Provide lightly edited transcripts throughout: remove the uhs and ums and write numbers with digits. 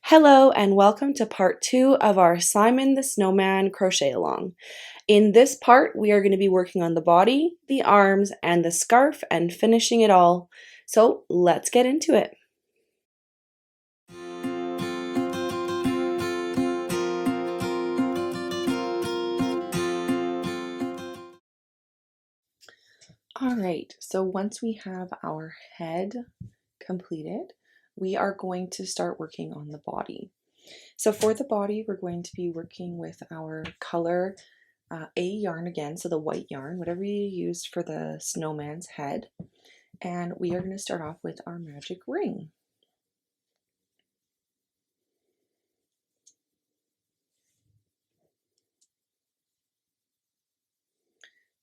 Hello and welcome to part 2 of our Simon the Snowman crochet along. In this part, we are going to be working on the body, the arms, and the scarf and finishing it all. So let's get into it. Alright, so once we have our head completed, we are going to start working on the body. So for the body, we're going to be working with our color A yarn again, so the white yarn, whatever you used for the snowman's head. And we are going to start off with our magic ring.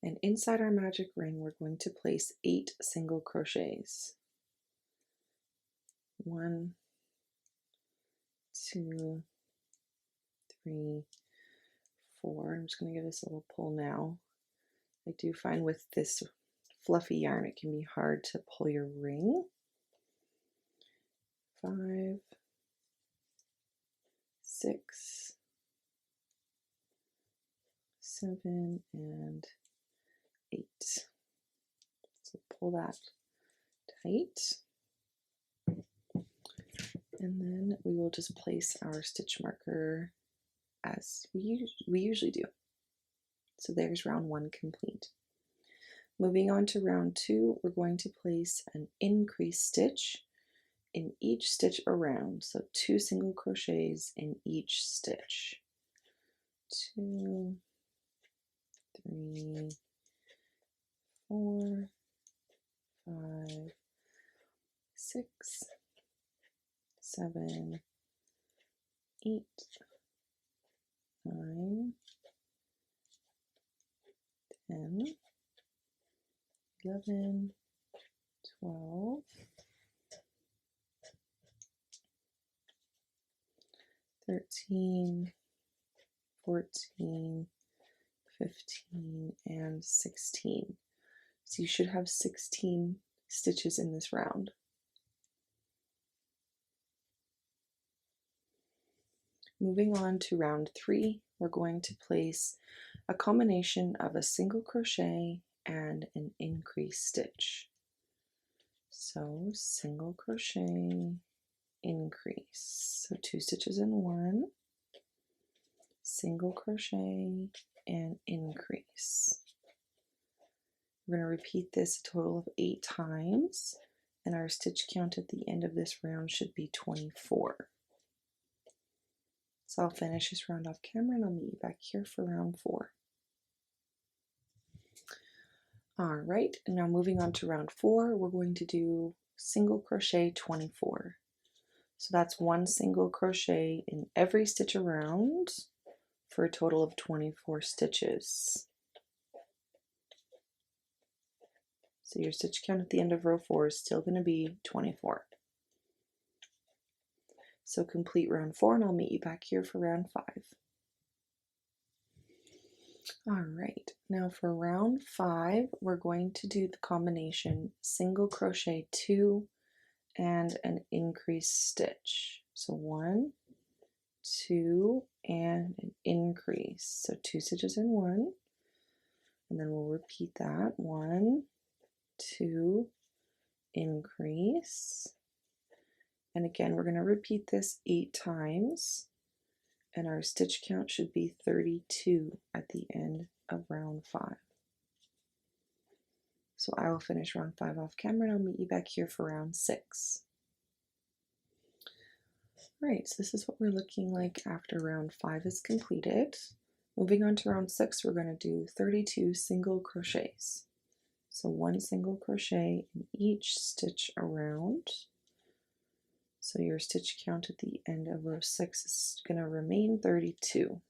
And inside our magic ring, we're going to place 8 single crochets. 1, 2, 3, 4. I'm just going to give this a little pull now. I do find with this fluffy yarn, it can be hard to pull your ring. 5, 6, 7, and 8. So pull that tight. And then we will just place our stitch marker as we usually do. So there's round 1 complete. Moving on to round 2, we're going to place an increase stitch in each stitch around. So 2 single crochets in each stitch. 2, 3, 4, 5, 6, 7, 8, 9, 10, 11, 12, 13, 14, 15, and 16. So you should have 16 stitches in this round. Moving on to round 3, we're going to place a combination of a single crochet and an increase stitch. So single crochet, increase. So 2 stitches in 1, single crochet, and increase. We're going to repeat this a total of 8 times, and our stitch count at the end of this round should be 24. So I'll finish this round off camera and I'll meet you back here for round 4. Alright, and now moving on to round 4, we're going to do single crochet 24. So that's 1 single crochet in every stitch around for a total of 24 stitches. So your stitch count at the end of row 4 is still going to be 24. So complete round 4 and I'll meet you back here for round 5. Alright, now for round 5, we're going to do the combination single crochet 2 and an increase stitch. So 1, 2, and an increase. So 2 stitches in 1, and then we'll repeat that. 1, 2, increase. And again, we're going to repeat this 8 times, and our stitch count should be 32 at the end of round 5. So I will finish round 5 off camera and I'll meet you back here for round 6. Alright, so this is what we're looking like after round 5 is completed. Moving on to round 6, we're going to do 32 single crochets. So 1 single crochet in each stitch around. So your stitch count at the end of row 6 is going to remain 32.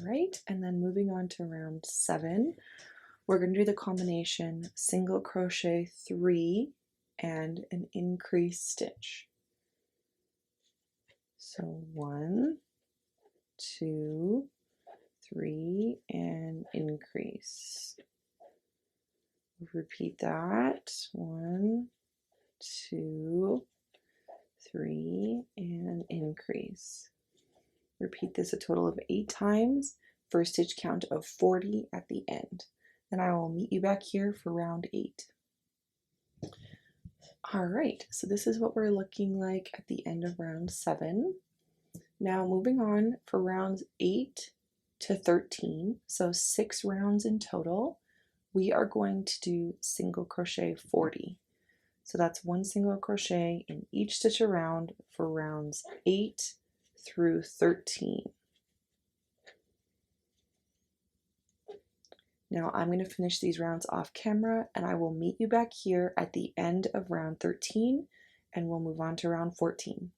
right, and then moving on to round 7, we're going to do the combination single crochet 3 and an increase stitch. So 1, 2, 3, and increase. Repeat that. 1, 2, 3, and increase. Repeat this a total of 8 times for a stitch count of 40 at the end. Then I will meet you back here for round 8. Alright, so this is what we're looking like at the end of round 7. Now moving on for rounds 8 to 13, so 6 rounds in total, we are going to do single crochet 40. So that's 1 single crochet in each stitch around for rounds 8 through 13. Now I'm going to finish these rounds off camera and I will meet you back here at the end of round 13 and we'll move on to round 14.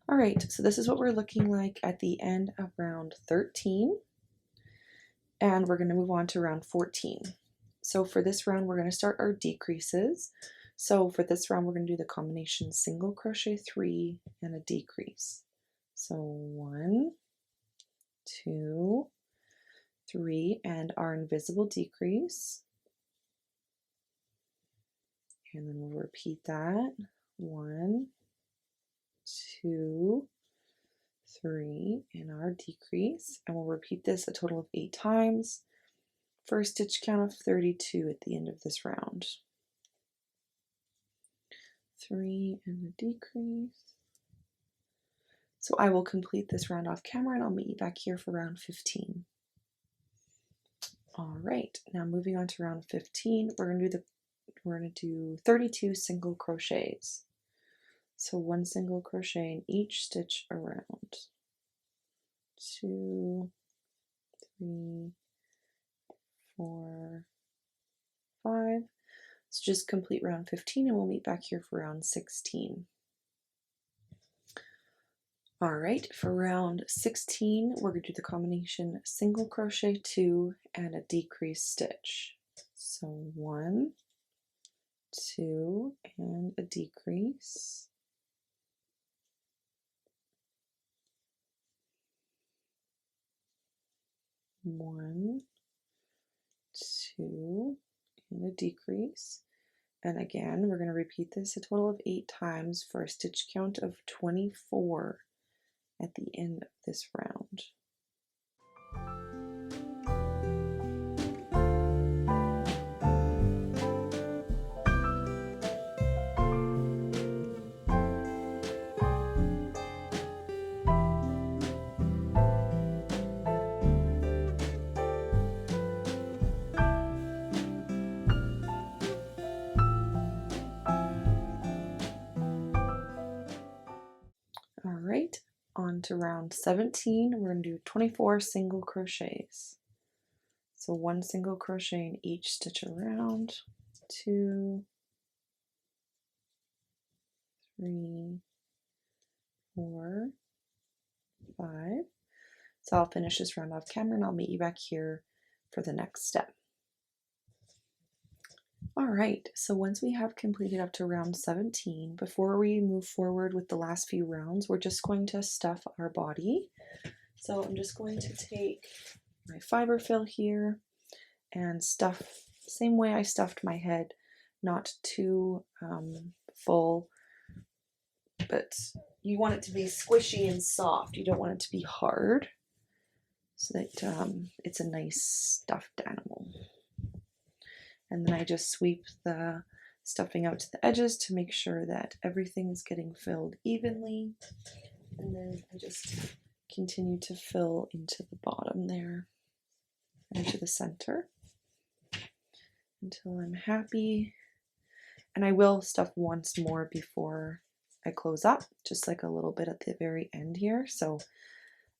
Alright, so this is what we're looking like at the end of round 13 and we're going to move on to round 14. So for this round we're going to start our decreases. So for this round we're going to do the combination single crochet 3 and a decrease. So 1, 2, 3 and our invisible decrease, and then we'll repeat that. 1, 2, 3 and our decrease, and we'll repeat this a total of 8 times for a stitch count of 32 at the end of this round. 3 and a decrease. So I will complete this round off camera and I'll meet you back here for round 15. All right, now moving on to round 15, we're going to do 32 single crochets. So 1 single crochet in each stitch around. 2, 3, 4, 5. So just complete round 15 and we'll meet back here for round 16. All right, for round 16, we're going to do the combination single crochet 2 and a decrease stitch. So 1, 2, and a decrease. 1, 2, and a decrease. And again, we're going to repeat this a total of 8 times for a stitch count of 24 at the end of this round. All right, on to round 17. We're going to do 24 single crochets. So 1 single crochet in each stitch around. 2, 3, 4, 5. So I'll finish this round off camera and I'll meet you back here for the next step. All right, so once we have completed up to round 17, before we move forward with the last few rounds, we're just going to stuff our body. So I'm just going to take my fiber fill here and stuff the same way I stuffed my head, not too full, but you want it to be squishy and soft. You don't want it to be hard so that it's a nice stuffed animal. And then I just sweep the stuffing out to the edges to make sure that everything is getting filled evenly. And then I just continue to fill into the bottom there, into the center, until I'm happy. And I will stuff once more before I close up, just like a little bit at the very end here. So,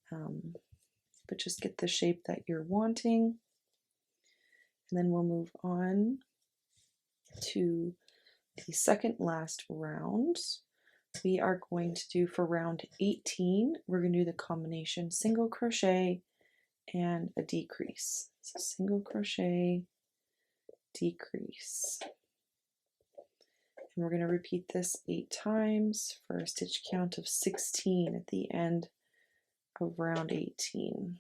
but just get the shape that you're wanting. And then we'll move on to the second last round. we are going to do for round 18, we're going to do the combination single crochet and a decrease. So single crochet, decrease. And we're going to repeat this 8 times for a stitch count of 16 at the end of round 18.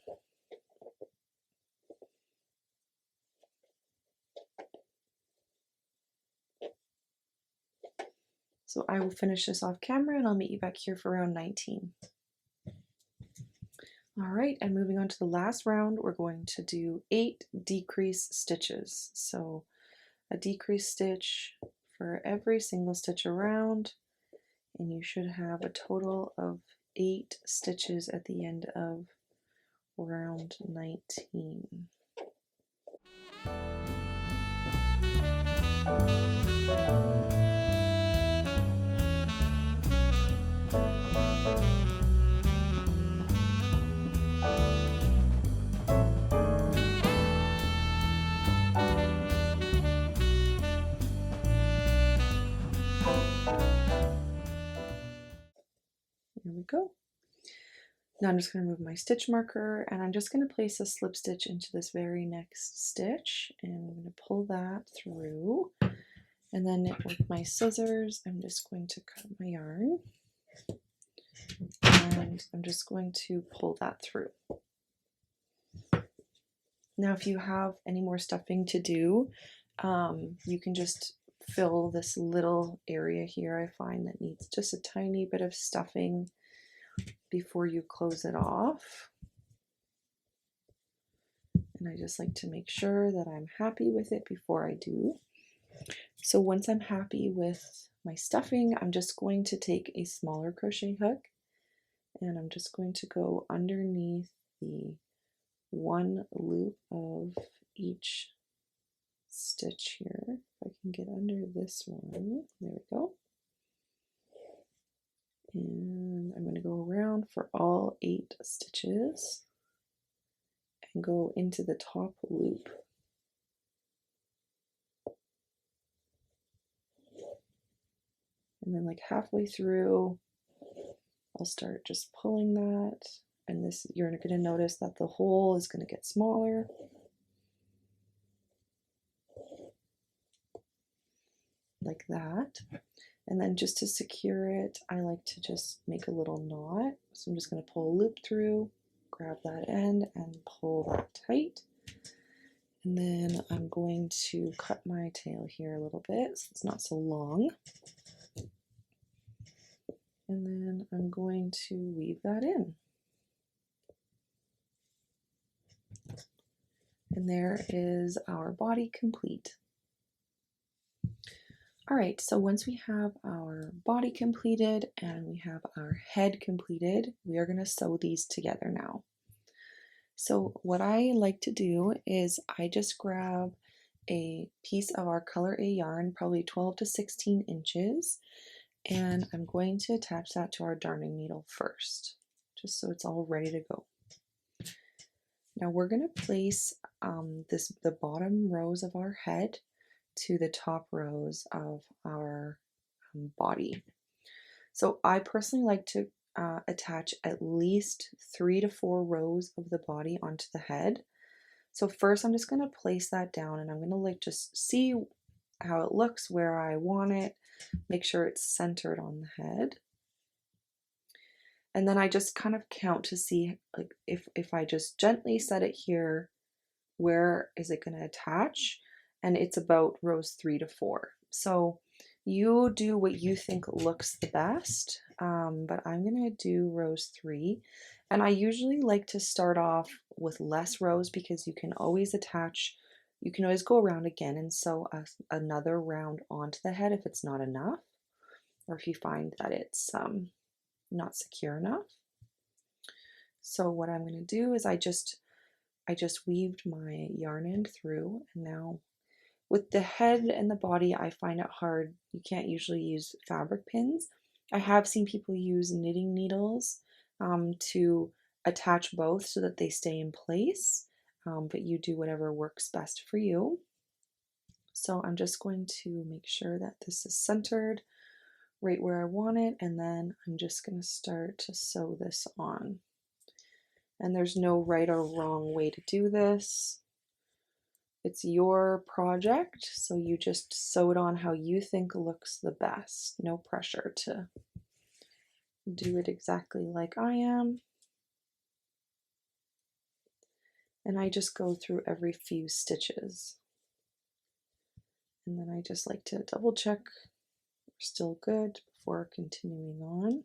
So I will finish this off camera and I'll meet you back here for round 19. All right, and moving on to the last round, we're going to do 8 decrease stitches. So a decrease stitch for every single stitch around, and you should have a total of 8 stitches at the end of round 19. Here we go. Now I'm just going to move my stitch marker and I'm just going to place a slip stitch into this very next stitch, and I'm going to pull that through, and then with my scissors I'm just going to cut my yarn and I'm just going to pull that through. Now if you have any more stuffing to do, you can just fill this little area here I find that needs just a tiny bit of stuffing before you close it off. And I just like to make sure that I'm happy with it before I do. So once I'm happy with my stuffing, I'm just going to take a smaller crochet hook and I'm just going to go underneath the one loop of each stitch here. If I can get under this one, there we go. And I'm going to go around for all 8 stitches and go into the top loop. And then like halfway through, I'll start just pulling that, and this, you're going to notice that the hole is going to get smaller. Like that. And then just to secure it, I like to just make a little knot. So I'm just going to pull a loop through, grab that end and pull that tight. And then I'm going to cut my tail here a little bit so it's not so long. And then I'm going to weave that in. And there is our body complete. All right, so once we have our body completed and we have our head completed, we are going to sew these together now. So what I like to do is I just grab a piece of our color A yarn, probably 12 to 16 inches, and I'm going to attach that to our darning needle first, just so it's all ready to go. Now we're going to place the bottom rows of our head to the top rows of our body. So I personally like to attach at least 3 to 4 rows of the body onto the head. So first I'm just going to place that down and I'm going to like just see how it looks, where I want it, make sure it's centered on the head. And then I just kind of count to see like if I just gently set it here, where is it going to attach? And it's about rows 3 to 4. So you do what you think looks the best, but I'm going to do rows 3. And I usually like to start off with less rows because you can always attach, you can always go around again and sew another round onto the head if it's not enough, or if you find that it's not secure enough. So what I'm going to do is I just weaved my yarn end through, and now with the head and the body, I find it hard. You can't usually use fabric pins. I have seen people use knitting needles to attach both so that they stay in place, but you do whatever works best for you. So I'm just going to make sure that this is centered right where I want it, and then I'm just going to start to sew this on. And there's no right or wrong way to do this. It's your project, so you just sew it on how you think looks the best. No pressure to do it exactly like I am. And I just go through every few stitches. And then I just like to double check we're still good before continuing on.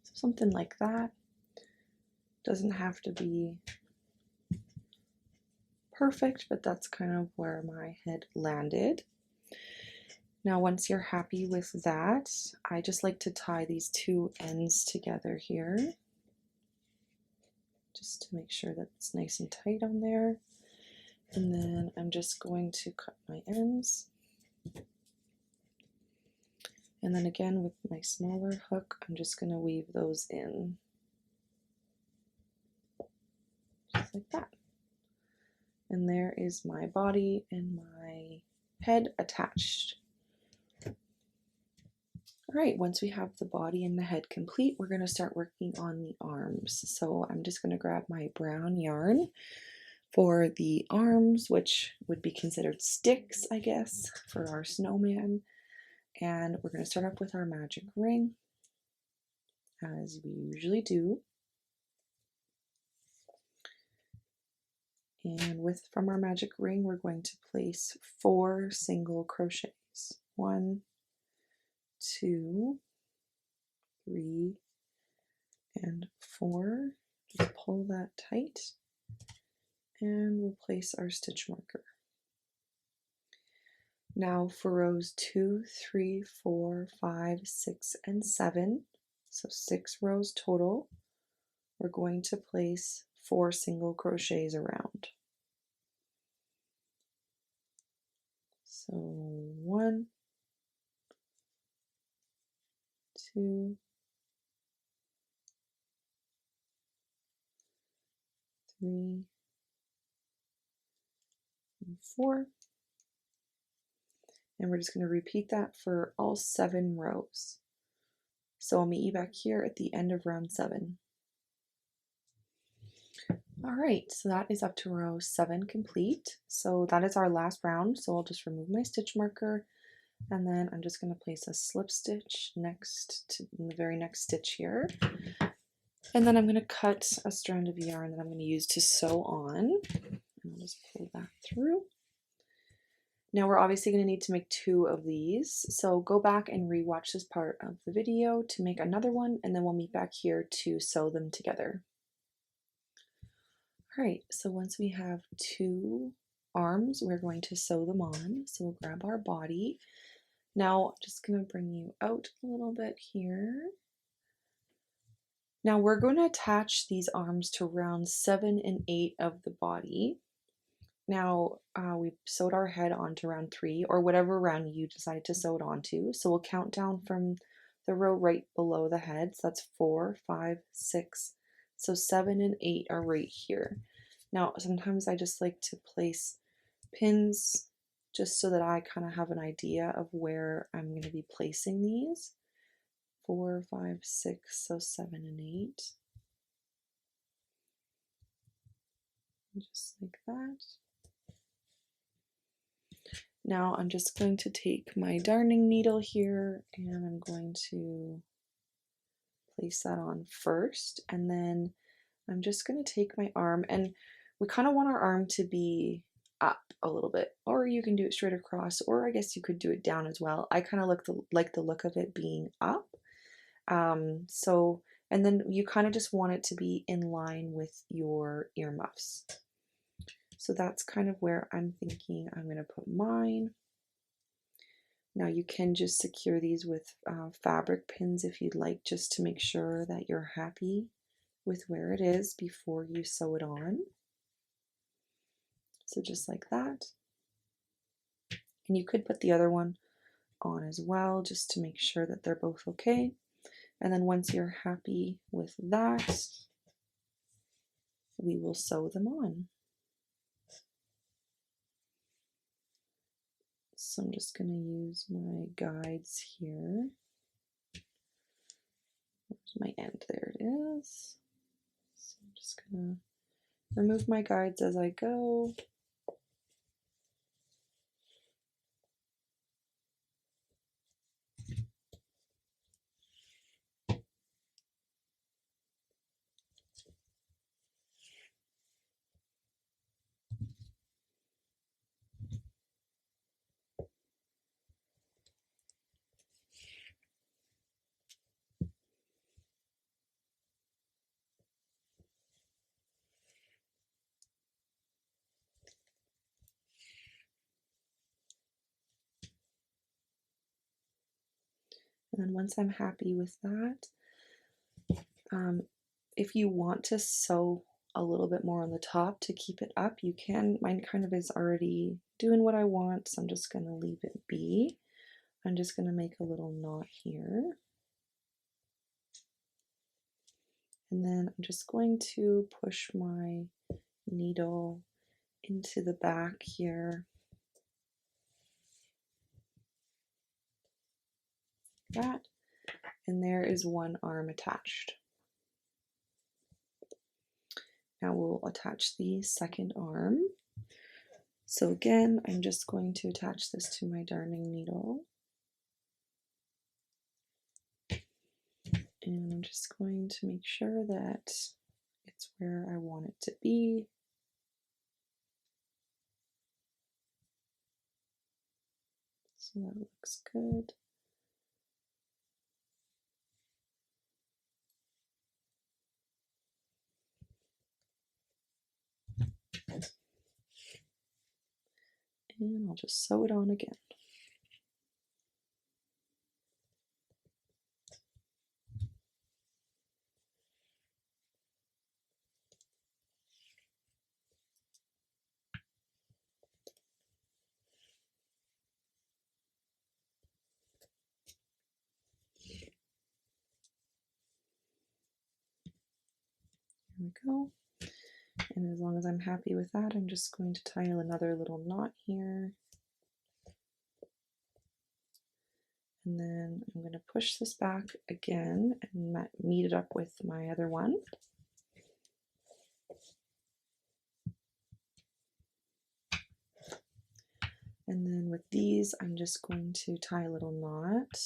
So something like that. Doesn't have to be perfect, but that's kind of where my head landed. Now, once you're happy with that, I just like to tie these two ends together here, just to make sure that it's nice and tight on there. And then I'm just going to cut my ends. And then again, with my smaller hook, I'm just going to weave those in, just like that. And there is my body and my head attached. All right, once we have the body and the head complete, we're going to start working on the arms. So I'm just going to grab my brown yarn for the arms, which would be considered sticks, I guess, for our snowman. And we're going to start off with our magic ring, as we usually do. And from our magic ring, we're going to place 4 single crochets. 1, 2, 3, and 4. Just pull that tight, and we'll place our stitch marker. Now for rows 2, 3, 4, 5, 6, and 7, so 6 rows total, we're going to place 4 single crochets around. So 1, 2, 3, and 4. And we're just going to repeat that for all 7 rows. So I'll meet you back here at the end of round 7. All right, so that is up to row 7 complete. So that is our last round. So I'll just remove my stitch marker, and then I'm just going to place a slip stitch next to the very next stitch here. And then I'm going to cut a strand of yarn that I'm going to use to sew on. And I'll just pull that through. Now we're obviously going to need to make 2 of these, so go back and re-watch this part of the video to make another one, and then we'll meet back here to sew them together. Alright, so once we have 2 arms, we're going to sew them on. So we'll grab our body. Now I'm just going to bring you out a little bit here. Now we're going to attach these arms to rounds 7 and 8 of the body. Now we sewed our head onto round 3, or whatever round you decide to sew it onto. So we'll count down from the row right below the head. So that's 4, 5, 6. So 7 and 8 are right here. Now sometimes I just like to place pins just so that I kind of have an idea of where I'm going to be placing these. 4, 5, 6, so 7 and 8. Just like that. Now I'm just going to take my darning needle here, and I'm going to place that on first, and then I'm just going to take my arm, and we kind of want our arm to be up a little bit, or you can do it straight across, or I guess you could do it down as well. I kind of like the look of it being up. So And then you kind of just want it to be in line with your earmuffs. So that's kind of where I'm thinking I'm going to put mine. Now you can just secure these with fabric pins if you'd like, just to make sure that you're happy with where it is before you sew it on. So just like that. And you could put the other one on as well, just to make sure that they're both okay. And then once you're happy with that, we will sew them on. So I'm just going to use my guides here. Where's my end? There it is. So I'm just going to remove my guides as I go. And then once I'm happy with that, if you want to sew a little bit more on the top to keep it up, you can. Mine kind of is already doing what I want, so I'm just going to leave it be. I'm just going to make a little knot here. And then I'm just going to push my needle into the back here. That. And there is one arm attached. Now we'll attach the second arm. So again, I'm just going to attach this to my darning needle. And I'm just going to make sure that it's where I want it to be. So that looks good. And I'll just sew it on again. There we go. And as long as I'm happy with that, I'm just going to tie another little knot here. And then I'm going to push this back again and meet it up with my other one. And then with these, I'm just going to tie a little knot.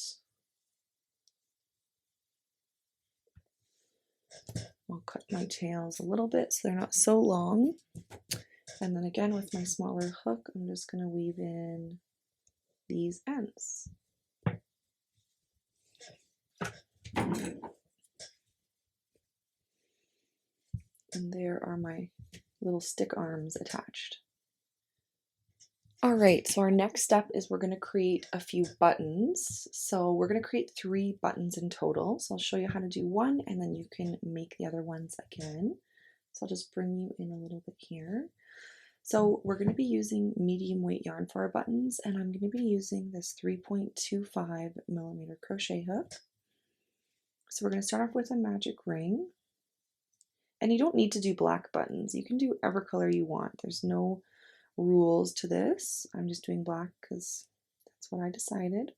I'll cut my tails a little bit so they're not so long. And then again with my smaller hook, I'm just going to weave in these ends. And there are my little stick arms attached. All right, so our next step is we're going to create a few buttons. So we're going to create 3 buttons in total. So I'll show you how to do one, and then you can make the other ones again. So I'll just bring you in a little bit here. So we're going to be using medium weight yarn for our buttons, and I'm going to be using this 3.25 millimeter crochet hook. So we're going to start off with a magic ring. And you don't need to do black buttons. You can do whatever color you want. There's no rules to this. I'm just doing black because that's what I decided.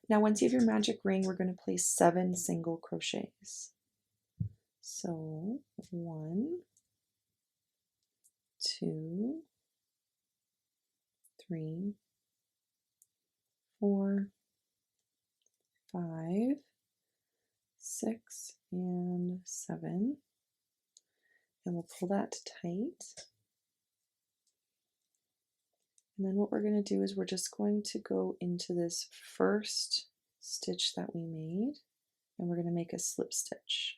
Now once you have your magic ring, we're going to place 7 single crochets. So 1, 2, 3, 4, 5, 6, and 7. And we'll pull that tight. And then what we're going to do is we're just going to go into this first stitch that we made. and we're going to make a slip stitch.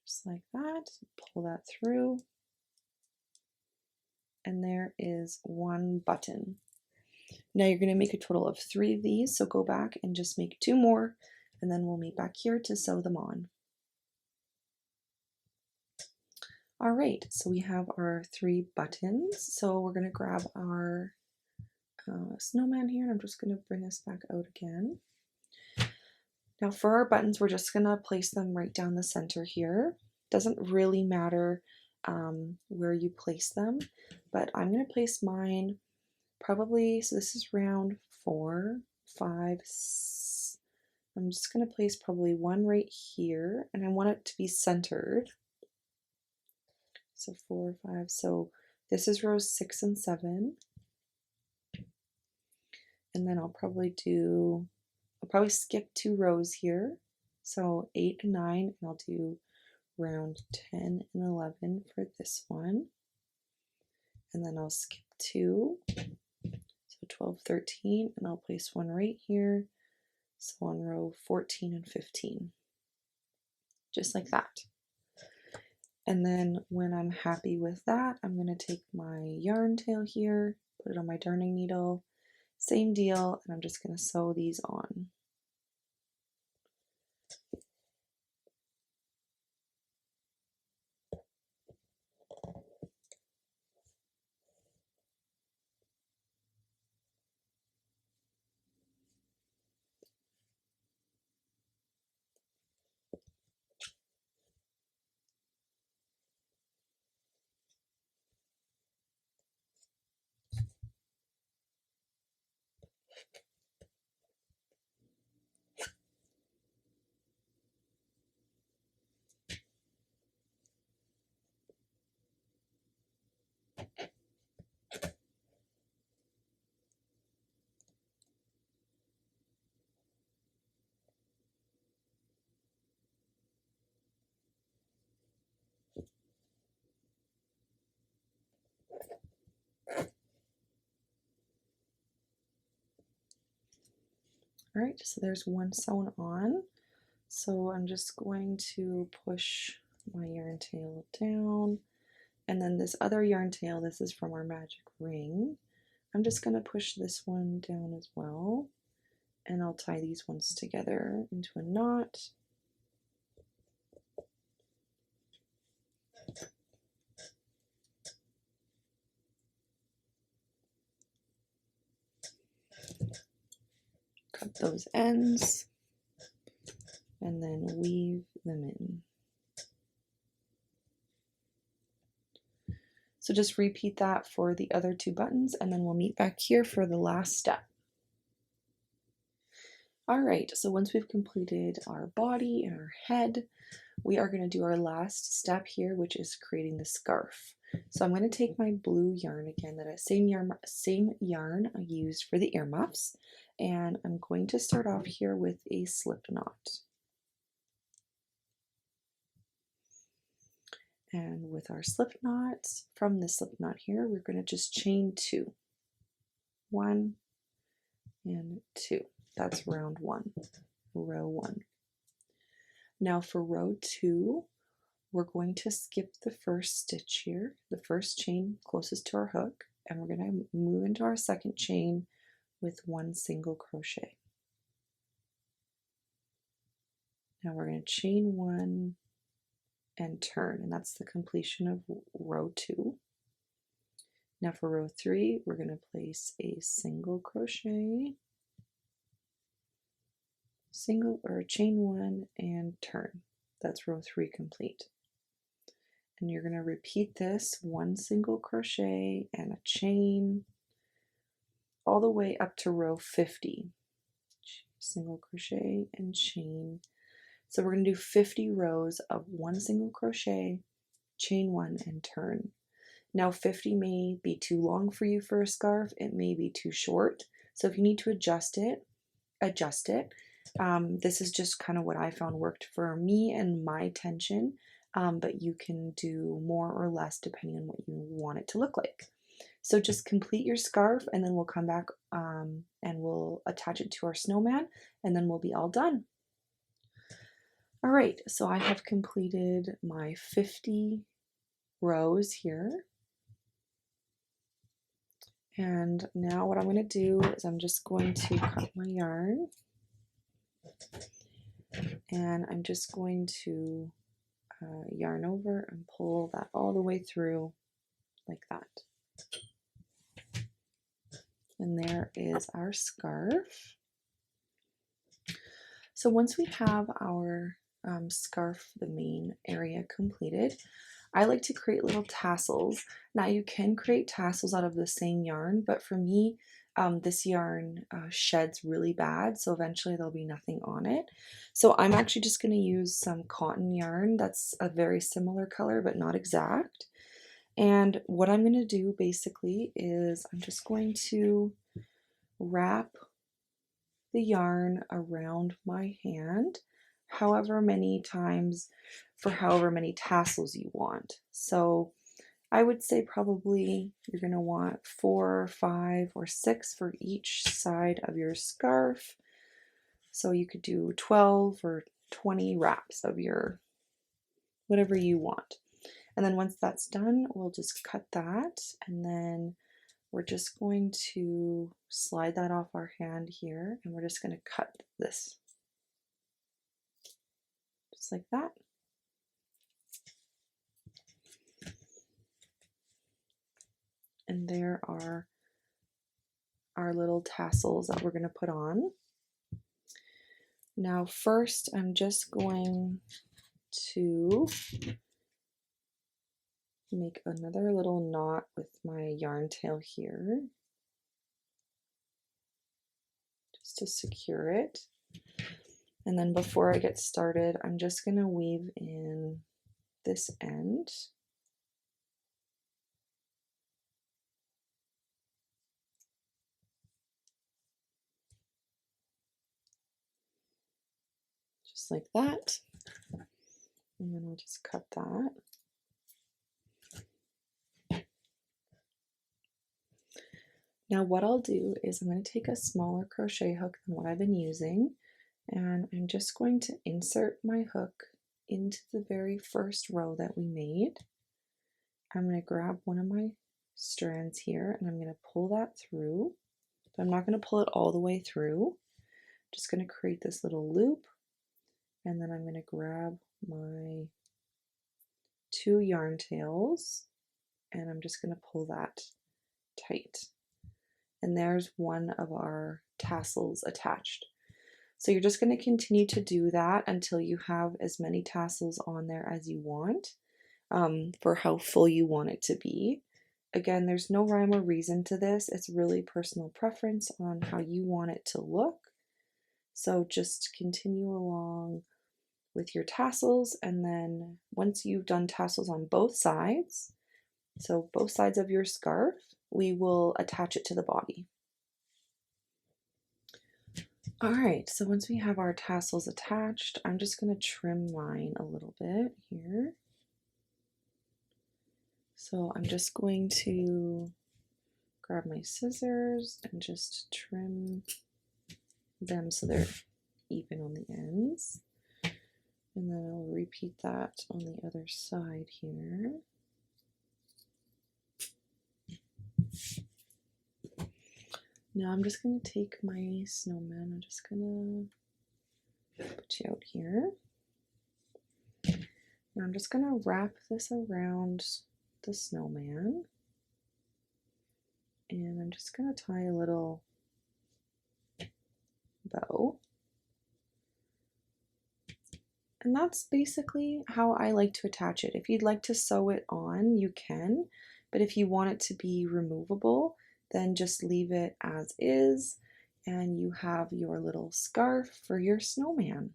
Just like that, pull that through, and there is one button. Now you're going to make a total of 3 of these, so go back and just make 2 more, and then we'll meet back here to sew them on. All right, so we have our 3 buttons. So we're going to grab our snowman here, and I'm just going to bring us back out again. Now for our buttons, we're just going to place them right down the center here. Doesn't really matter where you place them, but I'm going to place mine probably, so this is round 4, 5, 6. I'm just going to place probably one right here, and I want it to be centered. So 4, 5, so this is rows 6 and 7. And then I'll probably skip 2 rows here. So 8 and 9, and I'll do round 10 and 11 for this one. And then I'll skip 2, so 12, 13, and I'll place one right here. So on row 14 and 15, just like that. And then when I'm happy with that, I'm going to take my yarn tail here, put it on my darning needle, same deal, and I'm just going to sew these on. All right, so there's one sewn on. So I'm just going to push my yarn tail down, and then this other yarn tail, this is from our magic ring. I'm just going to push this one down as well, and I'll tie these ones together into a knot. Cut those ends and then weave them in. So just repeat that for the other 2 buttons, and then we'll meet back here for the last step. All right, so once we've completed our body and our head, we are going to do our last step here, which is creating the scarf. So I'm going to take my blue yarn again, that same yarn I used for the earmuffs, and I'm going to start off here with a slip knot. And with our slip knots, from the slip knot here, we're going to just chain 2. 1 and 2. That's round 1, row 1. Now for row 2, we're going to skip the first stitch here, the first chain closest to our hook, and we're going to move into our second chain with 1 single crochet. Now we're going to chain 1 and turn, and that's the completion of row 2. Now for row 3, we're going to place a single crochet, chain 1 and turn. That's row 3 complete. And you're going to repeat this 1 single crochet and a chain all the way up to row 50. Single crochet and chain. So we're going to do 50 rows of 1 single crochet, chain 1 and turn. Now 50 may be too long for you for a scarf, it may be too short, so if you need to adjust it. This is just kind of what I found worked for me and my tension, but you can do more or less depending on what you want it to look like. So just complete your scarf and then we'll come back and we'll attach it to our snowman and then we'll be all done. All right, so I have completed my 50 rows here. And now what I'm going to do is I'm just going to cut my yarn and I'm just going to yarn over and pull that all the way through like that. And there is our scarf. So once we have our scarf, the main area completed, I like to create little tassels. Now you can create tassels out of the same yarn, but for me, this yarn sheds really bad, so eventually there'll be nothing on it. So I'm actually just going to use some cotton yarn that's a very similar color, but not exact. And what I'm going to do basically is I'm just going to wrap the yarn around my hand however many times for however many tassels you want. So I would say probably you're going to want 4, 5, or 6 for each side of your scarf. So you could do 12 or 20 wraps of your whatever you want. And then once that's done, we'll just cut that, and then we're just going to slide that off our hand here, and we're just going to cut this just like that. And there are our little tassels that we're going to put on. Now first I'm just going to make another little knot with my yarn tail here just to secure it. And then before I get started, I'm just going to weave in this end. Just like that. And then I'll just cut that. Now what I'll do is I'm going to take a smaller crochet hook than what I've been using, and I'm just going to insert my hook into the very first row that we made. I'm going to grab one of my strands here and I'm going to pull that through, but I'm not going to pull it all the way through. I'm just going to create this little loop, and then I'm going to grab my 2 yarn tails and I'm just going to pull that tight. And there's one of our tassels attached. So you're just going to continue to do that until you have as many tassels on there as you want, for how full you want it to be. Again, there's no rhyme or reason to this. It's really personal preference on how you want it to look. So just continue along with your tassels, and then once you've done tassels on both sides, so both sides of your scarf, we will attach it to the body. All right, so once we have our tassels attached, I'm just going to trim mine a little bit here. So I'm just going to grab my scissors and just trim them so they're even on the ends. And then I'll repeat that on the other side here. Now I'm just going to take my snowman, I'm just going to put you out here. Now I'm just going to wrap this around the snowman. And I'm just going to tie a little bow. And that's basically how I like to attach it. If you'd like to sew it on, you can, but if you want it to be removable, then just leave it as is, and you have your little scarf for your snowman.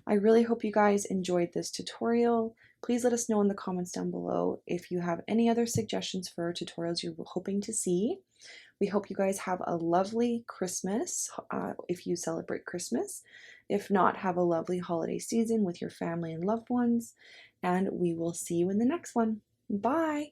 I really hope you guys enjoyed this tutorial. Please let us know in the comments down below if you have any other suggestions for tutorials you're hoping to see. We hope you guys have a lovely Christmas if you celebrate Christmas. If not, have a lovely holiday season with your family and loved ones, and we will see you in the next one. Bye!